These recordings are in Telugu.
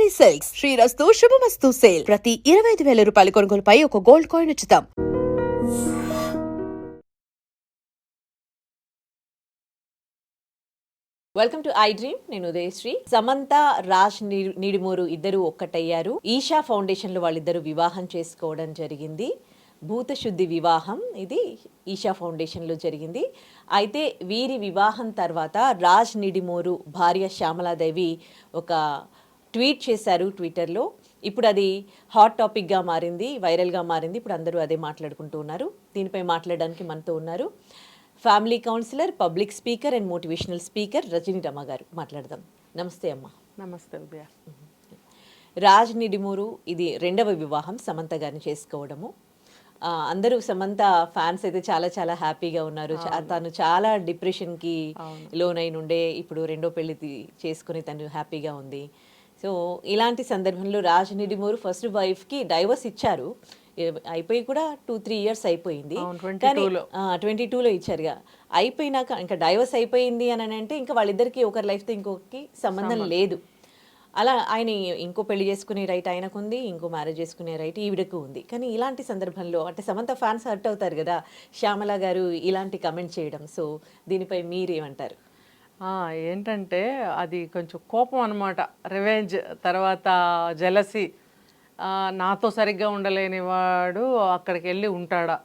Pavani Silks శ్రీరస్తు శుభమస్తు సేల్ ప్రతి 25,000 రూపాయల కొనుగోలుపై ఒక గోల్డ్ కాయిన్ ఉచితం. Welcome to I dream. నేను ఉదయశ్రీ. సమంత, రాజ్ నిడిమూరు ఇద్దరు ఒక్కటయ్యారు. ఈషా ఫౌండేషన్ లో వాళ్ళిద్దరు వివాహం చేసుకోవడం జరిగింది. భూతశుద్ధి వివాహం ఇది ఈషా ఫౌండేషన్ లో జరిగింది. అయితే వీరి వివాహం తర్వాత రాజ్ నిడిమూరు భార్య శ్యామలాదేవి ఒక ట్వీట్ చేశారు ట్విట్టర్లో. ఇప్పుడు అది హాట్ టాపిక్గా మారింది, వైరల్గా మారింది. ఇప్పుడు అందరూ అదే మాట్లాడుకుంటూ ఉన్నారు. దీనిపై మాట్లాడడానికి మనతో ఉన్నారు family counsellor, public speaker and motivational speaker Rajani Rama garu. మాట్లాడదాం. నమస్తే అమ్మ. నమస్తే ఉదయ. రాజ్ నిడిమూరు ఇది రెండవ వివాహం సమంత గారిని చేసుకోవడము. అందరూ సమంత ఫ్యాన్స్ అయితే చాలా చాలా హ్యాపీగా ఉన్నారు. తను చాలా డిప్రెషన్కి లోనై నుండే ఇప్పుడు రెండో పెళ్లి చేసుకుని తను హ్యాపీగా ఉంది. సో ఇలాంటి సందర్భంలో రాజ్ నిడిమూరు ఫస్ట్ వైఫ్కి డైవర్స్ ఇచ్చారు. అయిపోయి కూడా 2-3 years అయిపోయింది. కానీ 22లో ఇచ్చారుగా. అయిపోయినాక ఇంకా డైవర్స్ అయిపోయింది అని అంటే ఇంకా వాళ్ళిద్దరికి ఒకరి లైఫ్తో ఇంకొకరికి సంబంధం లేదు. అలా ఆయన ఇంకో పెళ్లి చేసుకునే రైట్ ఆయనకు ఉంది, ఇంకో మ్యారేజ్ చేసుకునే రైట్ ఈవిడకు ఉంది. కానీ ఇలాంటి సందర్భంలో అంటే సమంత ఫ్యాన్స్ హర్ట్ అవుతారు కదా, శ్యామల గారు ఇలాంటి కమెంట్ చేయడం. సో దీనిపై మీరేమంటారు? ఏంటంటే అది కొంచెం కోపం అనమాట. రివెంజ్, తర్వాత జెలసీ. నాతో సరిగ్గా ఉండలేని వాడు అక్కడికి వెళ్ళి ఉంటాడా,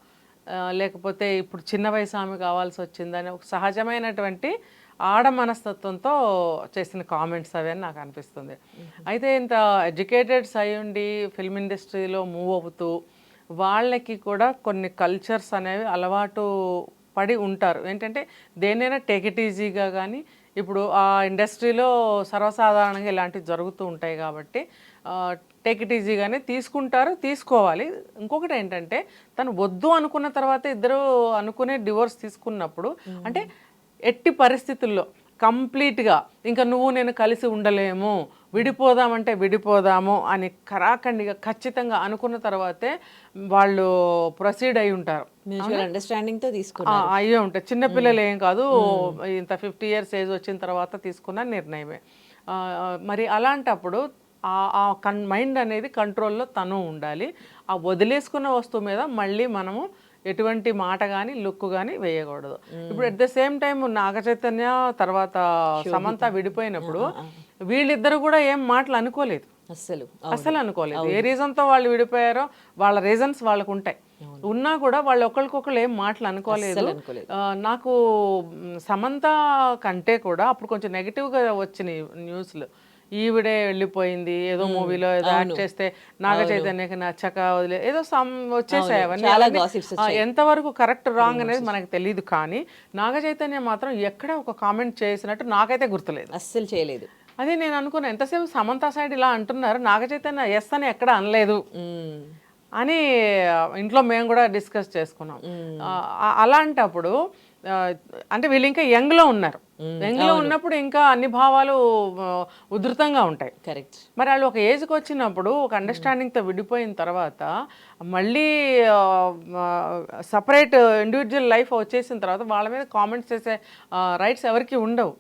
లేకపోతే ఇప్పుడు చిన్న వయసు ఆమె కావాల్సి వచ్చిందని ఒక సహజమైనటువంటి ఆడ మనస్తత్వంతో చేసిన కామెంట్స్ అవి అని నాకు అనిపిస్తుంది. అయితే ఇంత ఎడ్యుకేటెడ్స్ అయ్యుండి ఫిల్మ్ ఇండస్ట్రీలో మూవ్ అవుతూ వాళ్ళకి కూడా కొన్ని కల్చర్స్ అనేవి అలవాటు పడి ఉంటారు. ఏంటంటే దేన్నైనా టేక్ ఇట్ ఈజీగా, కానీ ఇప్పుడు ఆ ఇండస్ట్రీలో సర్వసాధారణంగా ఇలాంటివి జరుగుతూ ఉంటాయి కాబట్టి టేక్ ఇట్ ఈజీగానే తీసుకుంటారు, తీసుకోవాలి. ఇంకొకటి ఏంటంటే తను వద్దు అనుకున్న తర్వాత ఇద్దరు అనుకునే డివోర్స్ తీసుకున్నప్పుడు అంటే ఎట్టి పరిస్థితుల్లో కంప్లీట్గా ఇంకా నువ్వు నేను కలిసి ఉండలేము, విడిపోదామంటే విడిపోదాము అని కరాఖండిగా ఖచ్చితంగా అనుకున్న తర్వాతే వాళ్ళు ప్రొసీడ్ అయి ఉంటారు. అండర్స్టాండింగ్తో అయ్యే ఉంటాయి. చిన్నపిల్లలు ఏం కాదు, ఇంత 50 years ఏజ్ వచ్చిన తర్వాత తీసుకున్న నిర్ణయమే. మరి అలాంటప్పుడు ఆ మైండ్ అనేది కంట్రోల్లో తను ఉండాలి. ఆ వదిలేసుకున్న వస్తువు మీద మళ్ళీ మనము ఎటువంటి మాట కానీ లుక్ కానీ వేయకూడదు. ఇప్పుడు at the same time Naga Chaitanya తర్వాత సమంత విడిపోయినప్పుడు వీళ్ళిద్దరు కూడా ఏం మాటలు అనుకోలేదు, అసలు అనుకోలేదు. ఏ రీజన్తో వాళ్ళు విడిపోయారో వాళ్ళ రీజన్స్ వాళ్ళకు ఉంటాయి. ఉన్నా కూడా వాళ్ళు ఒకరికొకరు ఏం మాటలు అనుకోలేదు. నాకు సమంత కంటే కూడా అప్పుడు కొంచెం నెగిటివ్గా వచ్చినాయి న్యూస్లు. ఈవిడే వెళ్ళిపోయింది, ఏదో మూవీలో ఏదో యాక్ట్ చేస్తే నాగ చైతన్యకి నచ్చక వదిలే ఏదో వచ్చేసాయి. అవన్నీ ఎంతవరకు కరెక్ట్ రాంగ్ అనేది మనకు తెలియదు. కానీ నాగ చైతన్య మాత్రం ఎక్కడ ఒక కామెంట్ చేసినట్టు నాకైతే గుర్తులేదు, అస్సలు చేయలేదు. అది నేను అనుకున్నా. ఎంతసేపు సమంత సైడ్ ఇలా అంటున్నారు, నాగ చైతన్య ఎస్ అని ఎక్కడ అనలేదు అని ఇంట్లో మేము కూడా డిస్కస్ చేసుకున్నాం. అలాంటప్పుడు అంటే వీళ్ళు ఇంకా యంగ్లో ఉన్నారు. యంగ్లో ఉన్నప్పుడు ఇంకా అన్ని భావాలు ఉధృతంగా ఉంటాయి. కరెక్ట్. మరి వాళ్ళు ఒక ఏజ్కి వచ్చినప్పుడు ఒక అండర్స్టాండింగ్తో విడిపోయిన తర్వాత మళ్ళీ సపరేట్ ఇండివిజువల్ లైఫ్ వచ్చేసిన తర్వాత వాళ్ళ మీద కామెంట్స్ చేసే రైట్స్ ఎవరికి ఉండవు.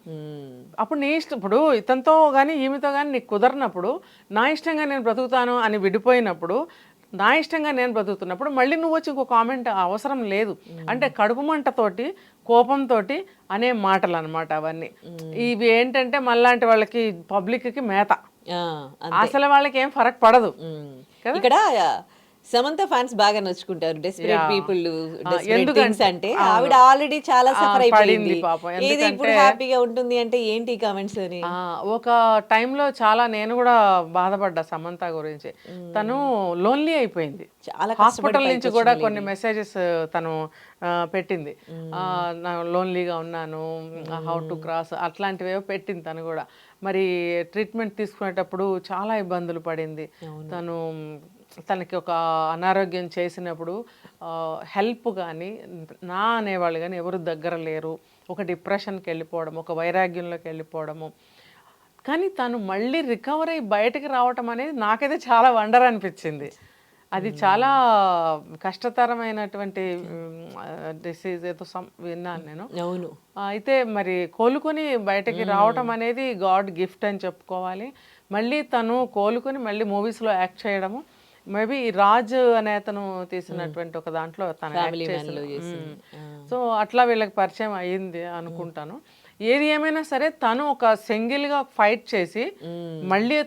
అప్పుడు నీ ఇష్టం. ఇప్పుడు ఇతనితో కానీ ఈమెతో కానీ నీకు కుదరినప్పుడు నా ఇష్టంగా నేను బ్రతుకుతాను అని విడిపోయినప్పుడు, నా ఇష్టంగా నేను బ్రతుకుతున్నప్పుడు మళ్ళీ నువ్వు వచ్చి ఇంకో కామెంట్ అవసరం లేదు. అంటే కడుపు మంటతోటి, కోపంతో అనే మాటలు అనమాట అవన్నీ. ఇవి ఏంటంటే మళ్ళాంటి వాళ్ళకి పబ్లిక్కి మేత. అసలు వాళ్ళకి ఏం ఫరక్ పడదు. ఇక్కడ సమంత ఫ్యాన్స్ బాగా నచ్చుకుంటారు. డెస్పరేట్ పీపుల్ అంటే ఆవిడ ఆల్రెడీ చాలా సఫర్ అయిపోయింది. ఏది ఇప్పుడు హ్యాపీగా ఉంటుంది అంటే ఏంటి కామెంట్స్ అని. ఒక టైంలో చాలా నేను కూడా బాధపడ్డా సమంత గురించి. తను లోన్లీ అయిపోయింది. చాలా హాస్పిటల్ నుంచి కూడా కొన్ని మెసేజెస్ తను పెట్టింది. లోన్లీగా ఉన్నాను, హౌ టు క్రాస్ అట్లాంటివేవో పెట్టింది తను కూడా. మరి ట్రీట్మెంట్ తీసుకునేటప్పుడు చాలా ఇబ్బందులు పడింది తను. తనకి ఒక అనారోగ్యం చేసినప్పుడు హెల్ప్ కానీ నా అనేవాళ్ళు కానీ ఎవరు దగ్గర లేరు. ఒక డిప్రెషన్కి వెళ్ళిపోవడం, ఒక వైరాగ్యంలోకి వెళ్ళిపోవడము. కానీ తను మళ్ళీ రికవర్ అయ్యి బయటకు రావటం అనేది నాకైతే చాలా వండర్ అనిపించింది. అది చాలా కష్టతరమైనటువంటి డిసీజ్ ఏదో విన్నాను నేను. అవును. అయితే మరి కోలుకొని బయటకి రావటం అనేది గాడ్ గిఫ్ట్ అని చెప్పుకోవాలి. మళ్ళీ తను కోలుకొని మళ్ళీ మూవీస్లో యాక్ట్ చేయడము, మేబీ రాజ్ అనే అతను తీసినటువంటి ఒక దాంట్లో తను యాక్ట్ చేసింది. సో అట్లా వీళ్ళకి పరిచయం అయ్యింది అనుకుంటాను. ఏది ఏమైనా సరే తను ఒక సింగిల్గా ఫైట్ చేసి మళ్ళీ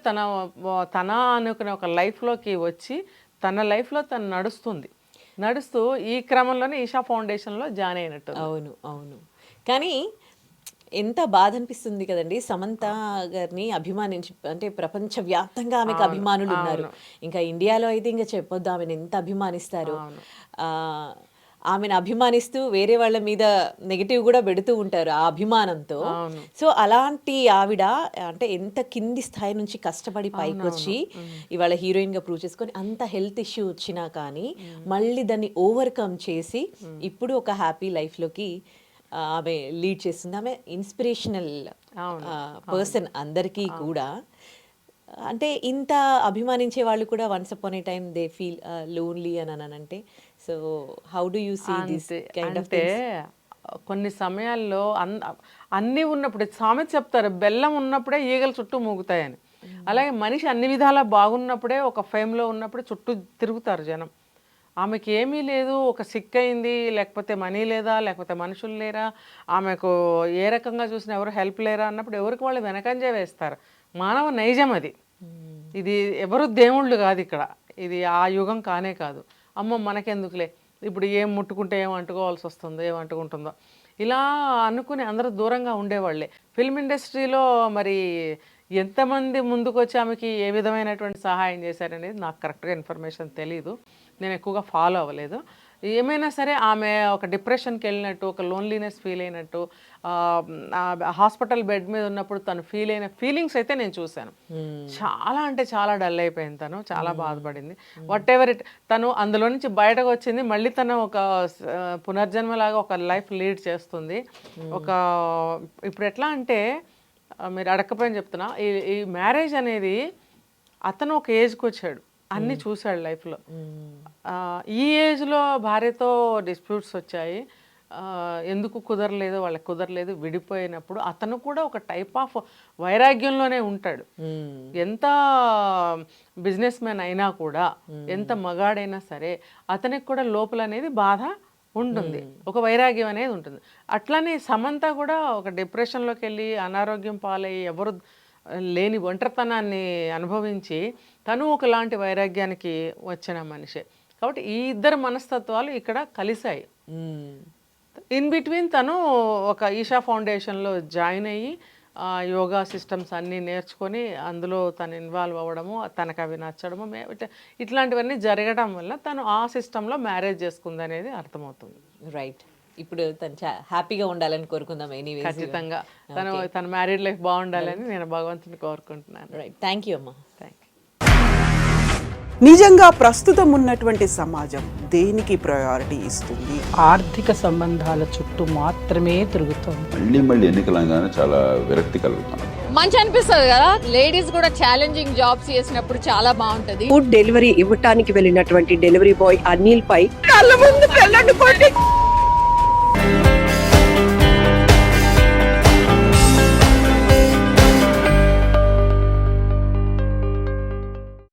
తన అనుకునే ఒక లైఫ్లోకి వచ్చి తన లైఫ్లో తను నడుస్తూ ఈ క్రమంలోనే ఈషా ఫౌండేషన్లో జాయిన్ అయినట్టు. అవును అవును. కానీ ఎంత బాధ అనిపిస్తుంది కదండి, సమంత గారిని అభిమానించి, అంటే ప్రపంచవ్యాప్తంగా ఆమెకు అభిమానులు ఉన్నారు. ఇంకా ఇండియాలో అయితే ఇంకా చెప్పొద్దు ఆమెను ఎంత అభిమానిస్తారు. ఆమెను అభిమానిస్తూ వేరే వాళ్ళ మీద నెగిటివ్ కూడా పెడుతూ ఉంటారు ఆ అభిమానంతో. సో అలాంటి ఆవిడ అంటే ఎంత కింది స్థాయి నుంచి కష్టపడి పైకి వచ్చి ఇవాళ హీరోయిన్ గా ప్రూవ్ చేసుకొని అంత హెల్త్ ఇష్యూ వచ్చినా కానీ మళ్ళీ దాన్ని ఓవర్కమ్ చేసి ఇప్పుడు ఒక హ్యాపీ లైఫ్ లోకి ఆమె లీడ్ చేస్తుంది. ఆమె ఇన్స్పిరేషనల్ పర్సన్ అందరికీ కూడా. అంటే ఇంత అభిమానించే వాళ్ళు కూడా once upon a time they feel lonely అని అంటే, so how do you see this kind of things? కొన్ని సమయాల్లో అన్నీ ఉన్నప్పుడే సామెత చెప్తారు, బెల్లం ఉన్నప్పుడే ఈగలు చుట్టూ మూగుతాయని. అలాగే మనిషి అన్ని విధాలా బాగున్నప్పుడే, ఒక ఫేమ్లో ఉన్నప్పుడే చుట్టూ తిరుగుతారు జనం. ఆమెకి ఏమీ లేదు, ఒక సిక్ అయింది, లేకపోతే మనీ లేదా, లేకపోతే మనుషులు లేరా, ఆమెకు ఏ రకంగా చూసినా ఎవరు హెల్ప్ లేరా అన్నప్పుడు ఎవరికి వాళ్ళు వెనకంజే వేస్తారు. మానవ నైజం అది. ఇది ఎవరు దేవుళ్ళు కాదు ఇక్కడ, ఇది ఆ యుగం కానే కాదు. అమ్మో మనకెందుకులే, ఇప్పుడు ఏం ముట్టుకుంటే ఏం అంటుకోవాల్సి వస్తుందో, ఏం అంటుకుంటుందో, ఇలా అనుకుని అందరూ దూరంగా ఉండేవాళ్ళే. ఫిల్మ్ ఇండస్ట్రీలో మరి ఎంతమంది ముందుకు వచ్చి ఆమెకి ఏ విధమైనటువంటి సహాయం చేశారనేది నాకు కరెక్ట్గా ఇన్ఫర్మేషన్ తెలీదు, నేను ఎక్కువగా ఫాలో అవ్వలేదు. ఏమైనా సరే ఆమె ఒక డిప్రెషన్కి వెళ్ళినట్టు, ఒక లోన్లీనెస్ ఫీల్ అయినట్టు, హాస్పిటల్ బెడ్ మీద ఉన్నప్పుడు తను ఫీల్ అయిన ఫీలింగ్స్ అయితే నేను చూశాను. చాలా అంటే చాలా డల్ అయిపోయింది తను, చాలా బాధపడింది. వాట్ ఎవర్ ఇట్, తను అందులో నుంచి బయటకు వచ్చింది, మళ్ళీ తను ఒక పునర్జన్మలాగా ఒక లైఫ్ లీడ్ చేస్తుంది. ఒక ఇప్పుడు ఎట్లా అంటే మీరు అడగకపోయిన చెప్తున్నా, ఈ మ్యారేజ్ అనేది అతను ఒక ఏజ్కి వచ్చాడు, అన్నీ చూశాడు లైఫ్లో. ఈ ఏజ్లో భార్యతో డిస్ప్యూట్స్ వచ్చాయి, ఎందుకు కుదరలేదు, వాళ్ళకి కుదరలేదు, విడిపోయినప్పుడు అతను కూడా ఒక టైప్ ఆఫ్ వైరాగ్యంలోనే ఉంటాడు. ఎంత బిజినెస్ మ్యాన్ అయినా కూడా, ఎంత మగాడైనా సరే అతనికి కూడా లోపల అనేది బాధ ఉంటుంది, ఒక వైరాగ్యం అనేది ఉంటుంది. అట్లానే సమంత కూడా ఒక డిప్రెషన్లోకి వెళ్ళి అనారోగ్యం పాలయ్యి ఎవరు లేని ఒంటరితనాన్ని అనుభవించి తను ఒకలాంటి వైరాగ్యానికి వచ్చిన మనిషే. కాబట్టి ఈ ఇద్దరు మనస్తత్వాలు ఇక్కడ కలిశాయి. ఇన్ బిట్వీన్ తను ఒక ఈషా ఫౌండేషన్లో జాయిన్ అయ్యి యోగా సిస్టమ్స్ అన్నీ నేర్చుకొని అందులో తను ఇన్వాల్వ్ అవ్వడము, తనకు అవి నచ్చడము, ఇట్లాంటివన్నీ జరగడం వల్ల తను ఆ సిస్టంలో మ్యారేజ్ చేసుకుంది అనేది అర్థమవుతుంది. రైట్. ఇప్పుడు తను హ్యాపీగా ఉండాలని కోరుకుందాం. ఎనీవేస్ ఖచ్చితంగా తన మ్యారీడ్ లైఫ్ బాగుండాలని నేను భగవంతుని కోరుకుంటున్నాను. రైట్, థ్యాంక్ యూ అమ్మా. Thank you. నిజంగా ప్రస్తుతం ఉన్నటువంటి సమాజం దేనికి ప్రయారిటీ ఇస్తుంది? ఆర్థిక సంబంధాల చుట్టూ మాత్రమే తిరుగుతోంది. మళ్ళీ మళ్ళీ ఎన్నికలంగానే చాలా విరక్తి కలుగుతాను. మంచి అనిపిస్తుంది కదా, లేడీస్ కూడా ఛాలెంజింగ్ జాబ్స్ చేసినప్పుడు చాలా బాగుంటది. ఫుడ్ డెలివరీ ఇవ్వటానికి వెళ్ళినటువంటి డెలివరీ బాయ్ అనిల్ పై కళ్ళ ముందు